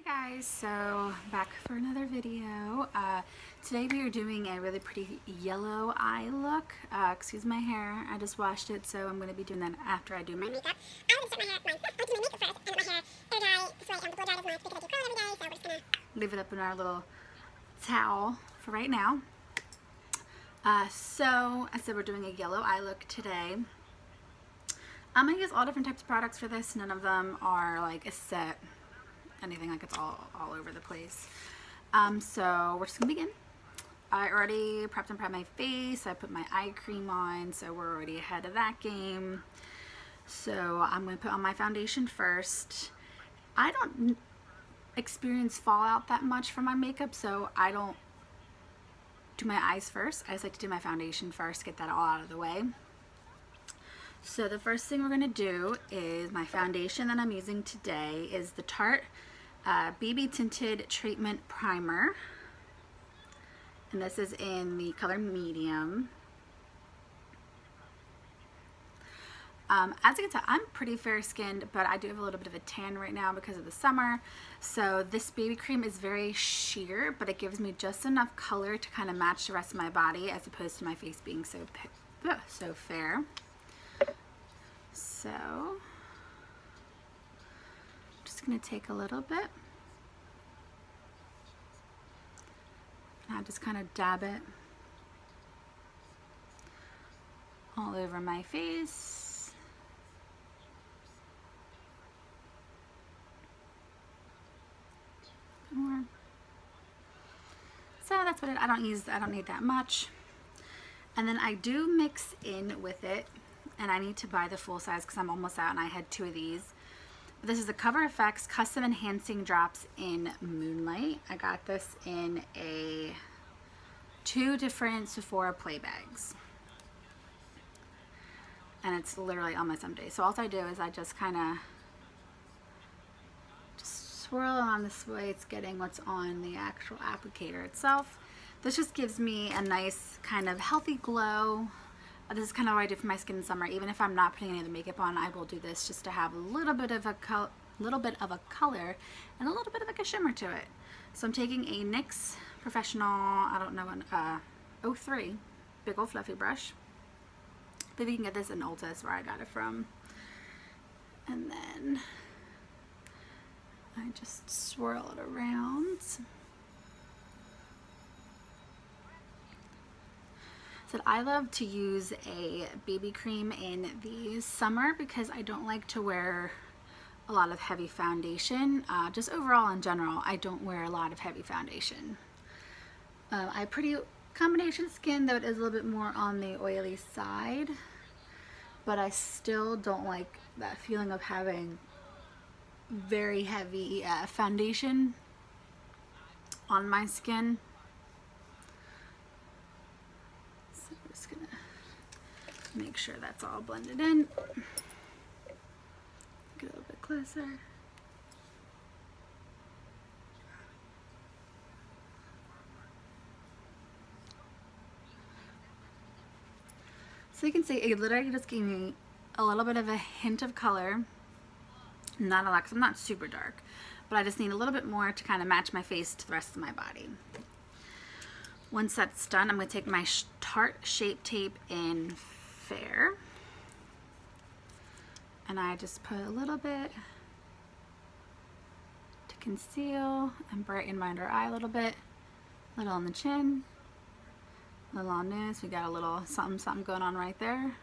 Guys, so back for another video. Today we are doing a really pretty yellow eye look. Excuse my hair, I just washed it, so I'm going to be doing that after I do my makeup. I will set my hair, I'll do my makeup first, and let my hair air dry this way. The blow dry does not because I do curl every day, so we're just going to leave it up in our little towel for right now. So I said we're doing a yellow eye look today. I use all different types of products for this. None of them are like a set. Anything like it's all over the place. So we're just gonna begin. I already prepped and prepped my face. I put my eye cream on, so we're already ahead of that game. So I'm gonna put on my foundation first. I don't experience fallout that much from my makeup, so I don't do my eyes first. I just like to do my foundation first, get that all out of the way. So the first thing we're gonna do is my foundation that I'm using today is the Tarte BB Tinted Treatment Primer, and this is in the color medium. As you can tell, I'm pretty fair skinned, but I do have a little bit of a tan right now because of the summer. So this BB cream is very sheer, but it gives me just enough color to kind of match the rest of my body as opposed to my face being so fair. So going to take a little bit and I just kind of dab it all over my face. More. So that's what I don't need that much. And then I do mix in with it, and I need to buy the full size because I'm almost out and I had 2 of these. This is the Cover FX Custom Enhancing Drops in Moonlight. I got this in 2 different Sephora play bags. And it's literally almost empty. So all I do is I just kind of swirl on this way. It's getting what's on the actual applicator itself. This just gives me a nice kind of healthy glow. This is kind of what I do for my skin in summer. Even if I'm not putting any of the makeup on, I will do this just to have a little bit of a color and a little bit of like a shimmer to it. So I'm taking a NYX Professional, I don't know, an 03 big old fluffy brush. But you can get this in Ulta, is where I got it from. And then I just swirl it around. I love to use a BB cream in the summer because I don't like to wear a lot of heavy foundation. Just overall in general, I don't wear a lot of heavy foundation. I have pretty combination skin, though it is a little bit more on the oily side, but I still don't like that feeling of having very heavy foundation on my skin. Make sure that's all blended in. Get a little bit closer. So you can see it literally just gave me a little bit of a hint of color. Not a lot, because I'm not super dark, but I just need a little bit more to kind of match my face to the rest of my body. Once that's done, I'm going to take my Tarte Shape Tape in Fair, and I just put a little bit to conceal and brighten my under eye a little bit, a little on the chin, a little on nose. We got a little something going on right there.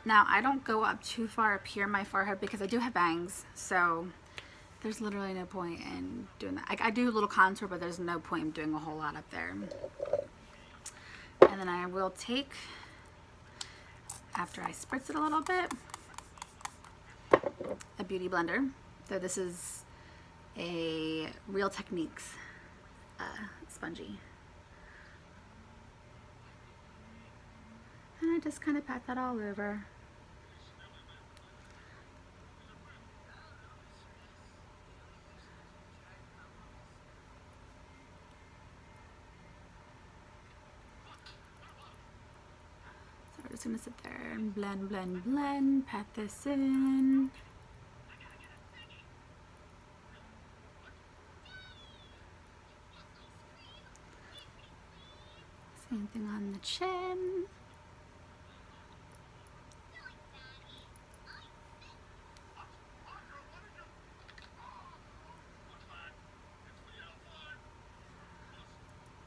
Now I don't go up too far up here my forehead because I do have bangs, so there's literally no point in doing that. I do a little contour, but there's no point in doing a whole lot up there. And then I will take, after I spritz it a little bit, a beauty blender. So this is a Real Techniques spongy. And I just kind of pat that all over. Just gonna sit there and blend, blend, blend, pat this in. Same thing on the chin.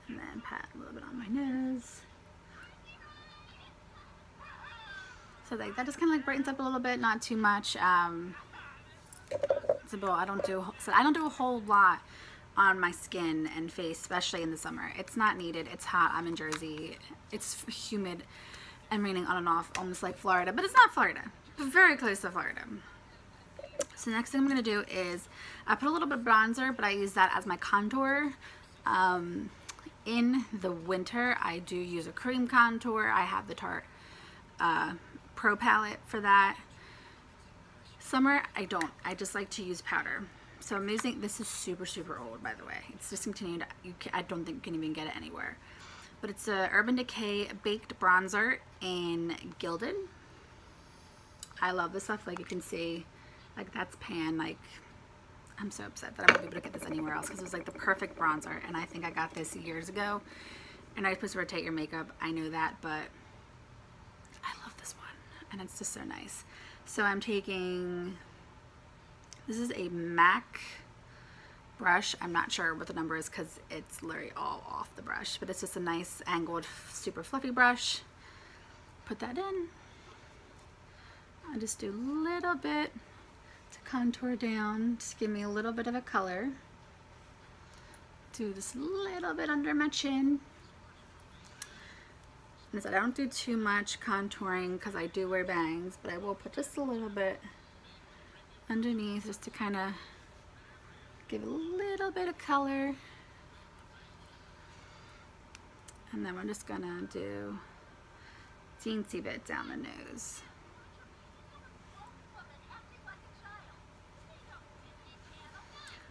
And then pat a little bit on my nose. So like that just kind of like brightens up a little bit, not too much. Simple. I don't do a whole lot on my skin and face, especially in the summer. It's not needed. It's hot. I'm in Jersey. It's humid and raining on and off, almost like Florida, but it's not Florida. It's very close to Florida. So the next thing I'm going to do is I put a little bit of bronzer, but I use that as my contour. In the winter, I do use a cream contour. I have the Tarte Pro palette for that. Summer, I don't. I just like to use powder. So I'm using, this is super, super old, by the way. It's discontinued. I don't think you can even get it anywhere. But it's a Urban Decay Baked Bronzer in Gilded. I love this stuff. Like you can see, like that's pan. Like I'm so upset that I won't be able to get this anywhere else because it was like the perfect bronzer. And I think I got this years ago. And I'm supposed to rotate your makeup. I know that, but I love this one. And it's just so nice. So I'm taking, this is a MAC brush. I'm not sure what the number is because it's literally all off the brush, but it's just a nice angled, super fluffy brush. Put that in. I just do a little bit to contour down, just give me a little bit of a color. Do this little bit under my chin. I don't do too much contouring because I do wear bangs, but I will put just a little bit underneath just to kind of give a little bit of color. And then we're just gonna do a teensy bit down the nose.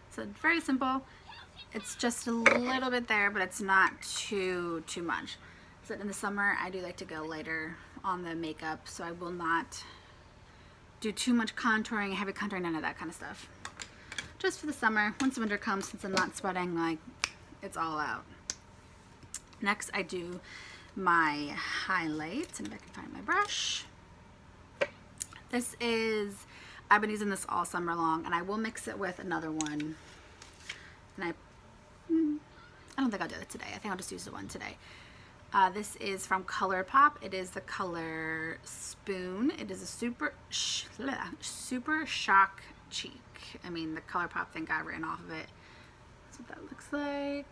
So very simple. It's just a little bit there, but it's not too much. So in the summer, I do like to go lighter on the makeup, so I will not do too much contouring, heavy contouring, none of that kind of stuff. Just for the summer. Once winter comes, since I'm not sweating, like it's all out. Next, I do my highlight, and if I can find my brush. This is, I've been using this all summer long, and I will mix it with another one. And I don't think I'll do it today. I think I'll just use the one today. This is from ColourPop. It is the color Spoon. It is a super shock cheek. I mean, the ColourPop thing got written off of it. That's what that looks like.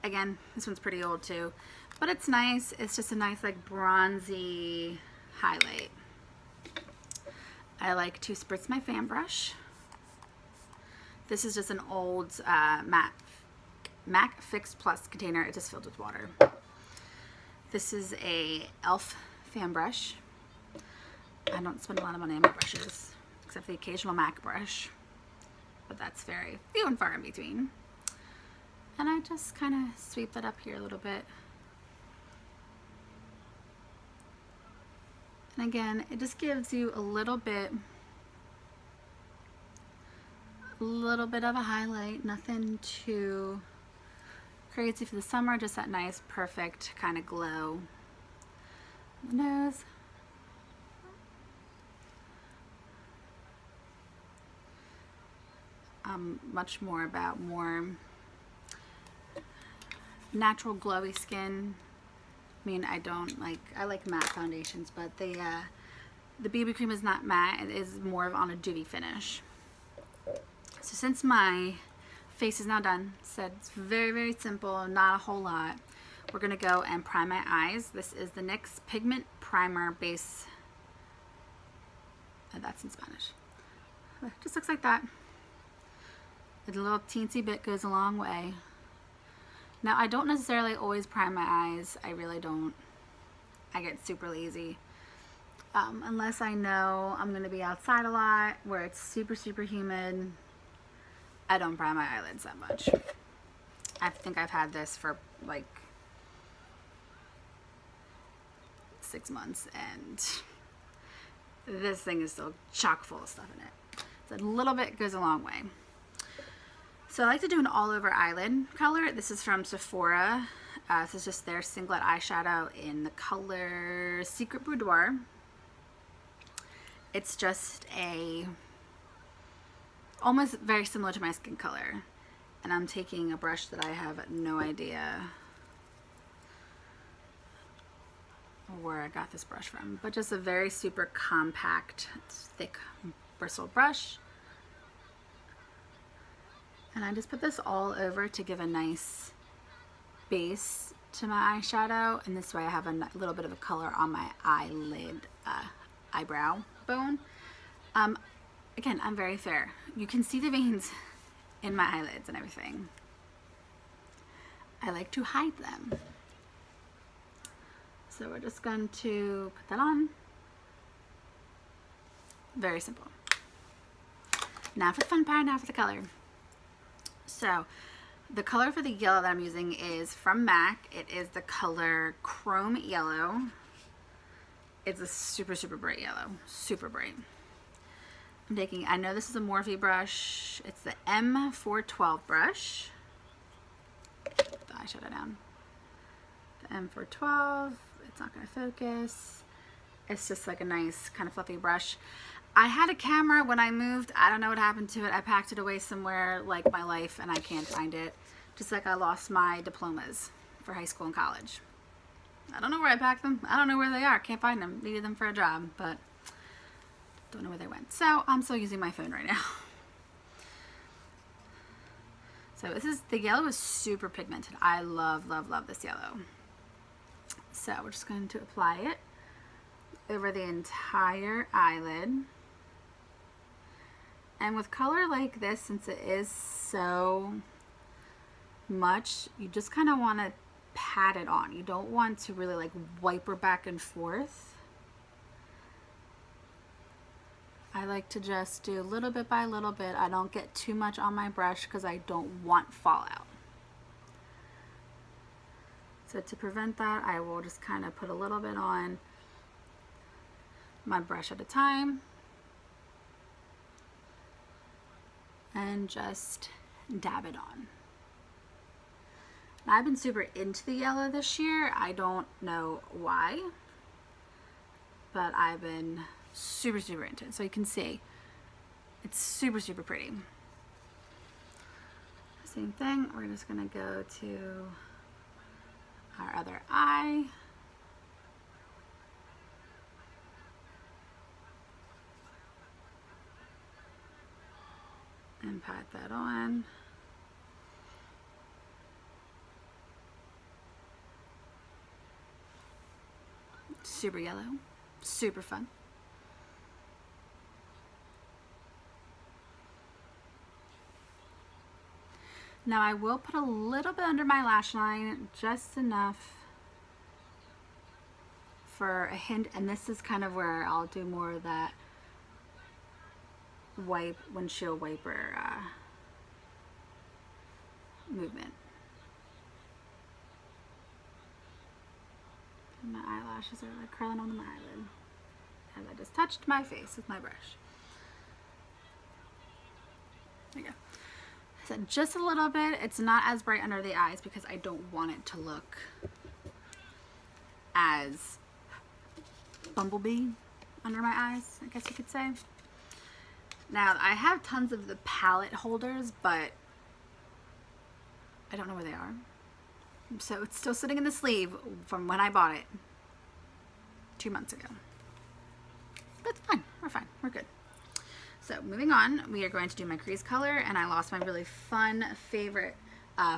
Again, this one's pretty old too, but it's nice. It's just a nice like bronzy highlight. I like to spritz my fan brush. This is just an old MAC Fix Plus container. It's just filled with water. This is a e.l.f. fan brush. I don't spend a lot of money on my brushes, except the occasional MAC brush, but that's very few and far in between. And I just kind of sweep that up here a little bit. And again, it just gives you a little bit of a highlight, nothing too crazy for the summer, just that nice, perfect kind of glow on the nose. Much more about more natural glowy skin. I mean, I like matte foundations, but the BB cream is not matte. It is more of on a dewy finish. So since my face is now done, said it's very, very simple, not a whole lot. We're gonna go and prime my eyes. This is the NYX Pigment Primer Base. Oh, that's in Spanish. It just looks like that. A little teensy bit goes a long way. Now, I don't necessarily always prime my eyes. I really don't. I get super lazy. Unless I know I'm gonna be outside a lot, where it's super, super humid. I don't prime my eyelids that much. I think I've had this for like 6 months, and this thing is still chock full of stuff in it. So a little bit goes a long way. So I like to do an all over eyelid color. This is from Sephora. This is just their Singlet eyeshadow in the color Secret Boudoir. It's just almost very similar to my skin color. And I'm taking a brush that I have no idea where I got this brush from, but just a very super compact, thick bristle brush. And I just put this all over to give a nice base to my eyeshadow, and this way I have a little bit of a color on my eyelid, eyebrow bone. Again, I'm very fair. You can see the veins in my eyelids and everything. I like to hide them. So we're just going to put that on. Very simple. Now for the fun part, now for the color. So the color for the yellow that I'm using is from MAC. It is the color Chrome Yellow. It's a super, super bright yellow. Super bright. I'm taking, I know this is a Morphe brush. It's the M412 brush. Put the eyeshadow down. The M412. It's not going to focus. It's just like a nice kind of fluffy brush. I had a camera when I moved. I don't know what happened to it. I packed it away somewhere like my life and I can't find it. Just like I lost my diplomas for high school and college. I don't know where I packed them. I don't know where they are. Can't find them. Needed them for a job, but don't know where they went. So I'm still using my phone right now. So the yellow is super pigmented. I love, love, love this yellow. So we're just going to apply it over the entire eyelid. And with color like this, since it is so much, you just kind of want to pat it on. You don't want to really like wipe her back and forth. I like to just do little bit by little bit. I don't get too much on my brush because I don't want fallout. So to prevent that, I will just kind of put a little bit on my brush at a time and just dab it on. Now, I've been super into the yellow this year. I don't know why, but I've been super, super into it. So you can see it's super, super pretty. Same thing, we're just gonna go to our other eye. And pat that on. Super yellow, super fun. Now I will put a little bit under my lash line, just enough for a hint, and this is kind of where I'll do more of that windshield wiper movement. And my eyelashes are like curling onto my eyelid as I just touched my face with my brush. There you go. So just a little bit. It's not as bright under the eyes because I don't want it to look as bumblebee under my eyes, I guess you could say. Now, I have tons of the palette holders, but I don't know where they are. So it's still sitting in the sleeve from when I bought it 2 months ago. That's fine. We're fine. We're good. So moving on, we are going to do my crease color, and I lost my really fun favorite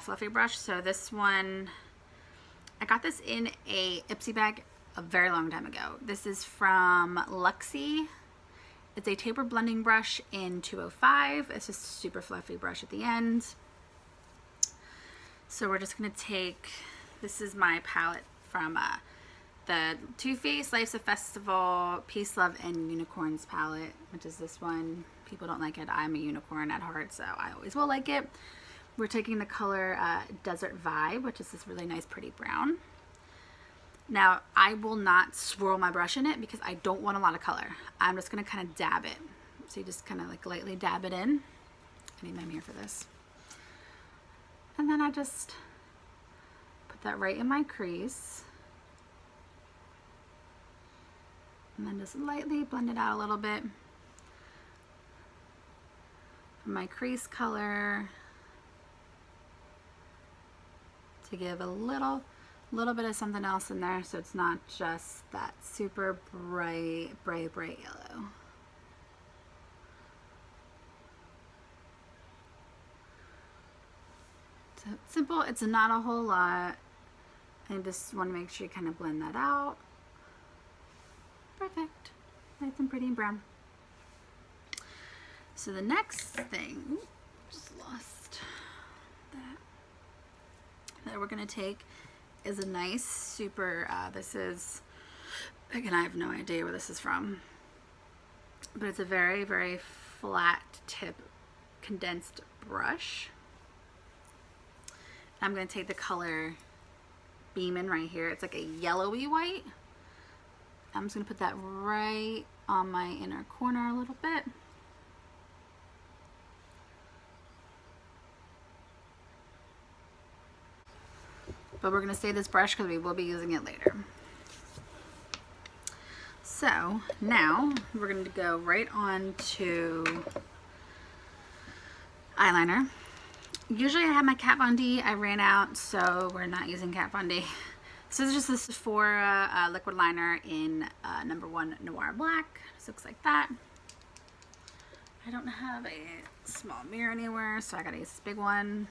fluffy brush. So this one, I got this in a Ipsy bag a very long time ago. This is from Luxie. It's a taper blending brush in 205. It's just a super fluffy brush at the end. So we're just gonna take, this is my palette from the Too Faced Life's a Festival Peace, Love, and Unicorns palette, which is this one. People don't like it. I'm a unicorn at heart, so I always will like it. We're taking the color Desert Vibe, which is this really nice pretty brown. Now, I will not swirl my brush in it because I don't want a lot of color. I'm just going to kind of dab it. So you just kind of like lightly dab it in. I need my mirror for this. And then I just put that right in my crease. And then just lightly blend it out a little bit. For my crease color, to give a little bit of something else in there, so it's not just that super bright yellow. So simple, it's not a whole lot. I just want to make sure you kind of blend that out. Perfect. Nice and pretty and brown. So the next thing, oops, just lost that we're going to take is a nice super, this is, again, I have no idea where this is from, but it's a very, very flat tip condensed brush. I'm going to take the color Beamin' right here. It's like a yellowy white. I'm just going to put that right on my inner corner a little bit. But we're going to save this brush because we will be using it later. So now we're going to go right on to eyeliner. Usually I have my Kat Von D. I ran out, so we're not using Kat Von D. So this is just this Sephora liquid liner in number 1 Noir Black. This looks like that. I don't have a small mirror anywhere, so I gotta use this big one.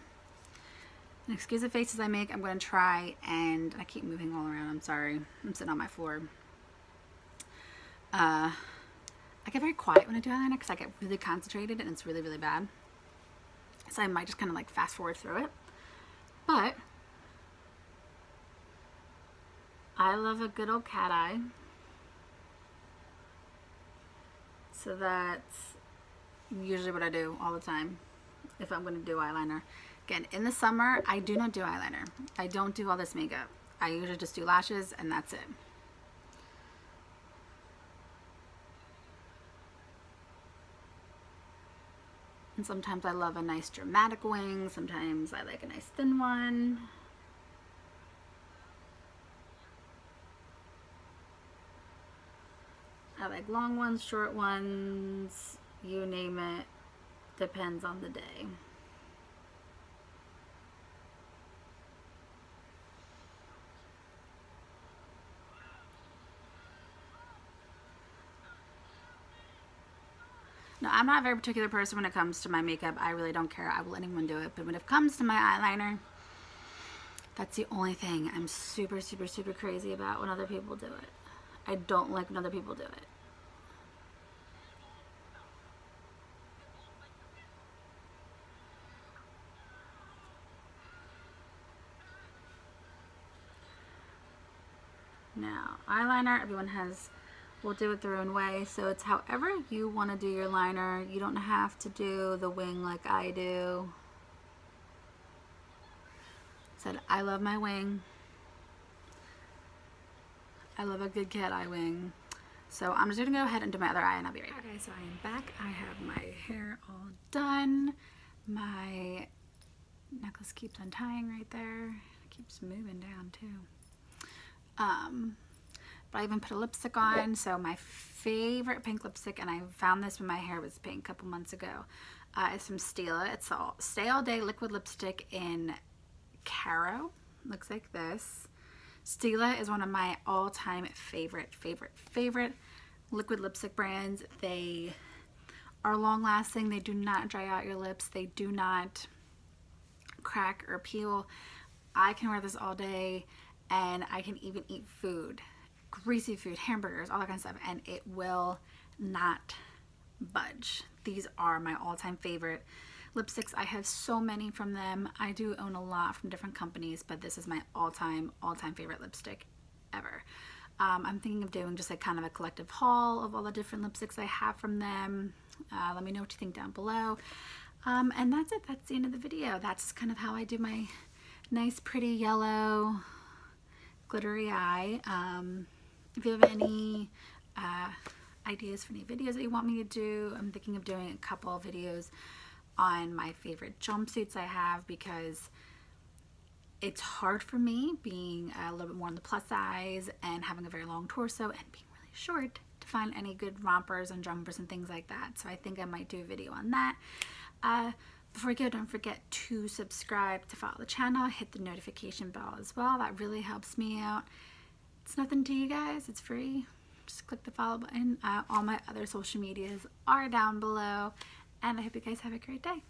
And excuse the faces I make. I'm going to try, and I keep moving all around. I'm sorry. I'm sitting on my floor. I get very quiet when I do eyeliner because I get really concentrated and it's really, really bad. So I might just kind of like fast forward through it. But I love a good old cat eye. So that's usually what I do all the time if I'm going to do eyeliner. Again, in the summer, I do not do eyeliner. I don't do all this makeup. I usually just do lashes and that's it. And sometimes I love a nice dramatic wing. Sometimes I like a nice thin one. I like long ones, short ones, you name it. Depends on the day. No, I'm not a very particular person when it comes to my makeup. I really don't care. I will let anyone do it. But when it comes to my eyeliner, that's the only thing I'm super, super, super crazy about when other people do it. I don't like when other people do it. Now, eyeliner, everyone will do it their own way, so it's however you want to do your liner. You don't have to do the wing like I do. Said I love my wing. I love a good cat eye wing. So I'm just gonna go ahead and do my other eye and I'll be right back. Okay, so I am back. I have my hair all done. My necklace keeps untying right there. It keeps moving down too. But I even put a lipstick on. So my favorite pink lipstick, and I found this when my hair was pink a couple months ago, is from Stila. It's a Stay All Day liquid lipstick in Caro. Looks like this. Stila is one of my all-time favorite liquid lipstick brands. They are long-lasting. They do not dry out your lips. They do not crack or peel. I can wear this all day, and I can even eat food, greasy food, hamburgers, all that kind of stuff, and it will not budge. These are my all-time favorite lipsticks. I have so many from them. I do own a lot from different companies, but this is my all-time favorite lipstick ever. I'm thinking of doing just like kind of a collective haul of all the different lipsticks I have from them. Let me know what you think down below. And that's it. That's the end of the video. That's kind of how I do my nice, pretty yellow glittery eye. If you have any ideas for any videos that you want me to do, I'm thinking of doing a couple of videos on my favorite jumpsuits I have, because it's hard for me being a little bit more on the plus size and having a very long torso and being really short to find any good rompers and jumpers and things like that. So I think I might do a video on that. Before I go, don't forget to subscribe, to follow the channel, hit the notification bell as well. That really helps me out. It's nothing to you guys, it's free. Just click the follow button. All my other social medias are down below, and I hope you guys have a great day.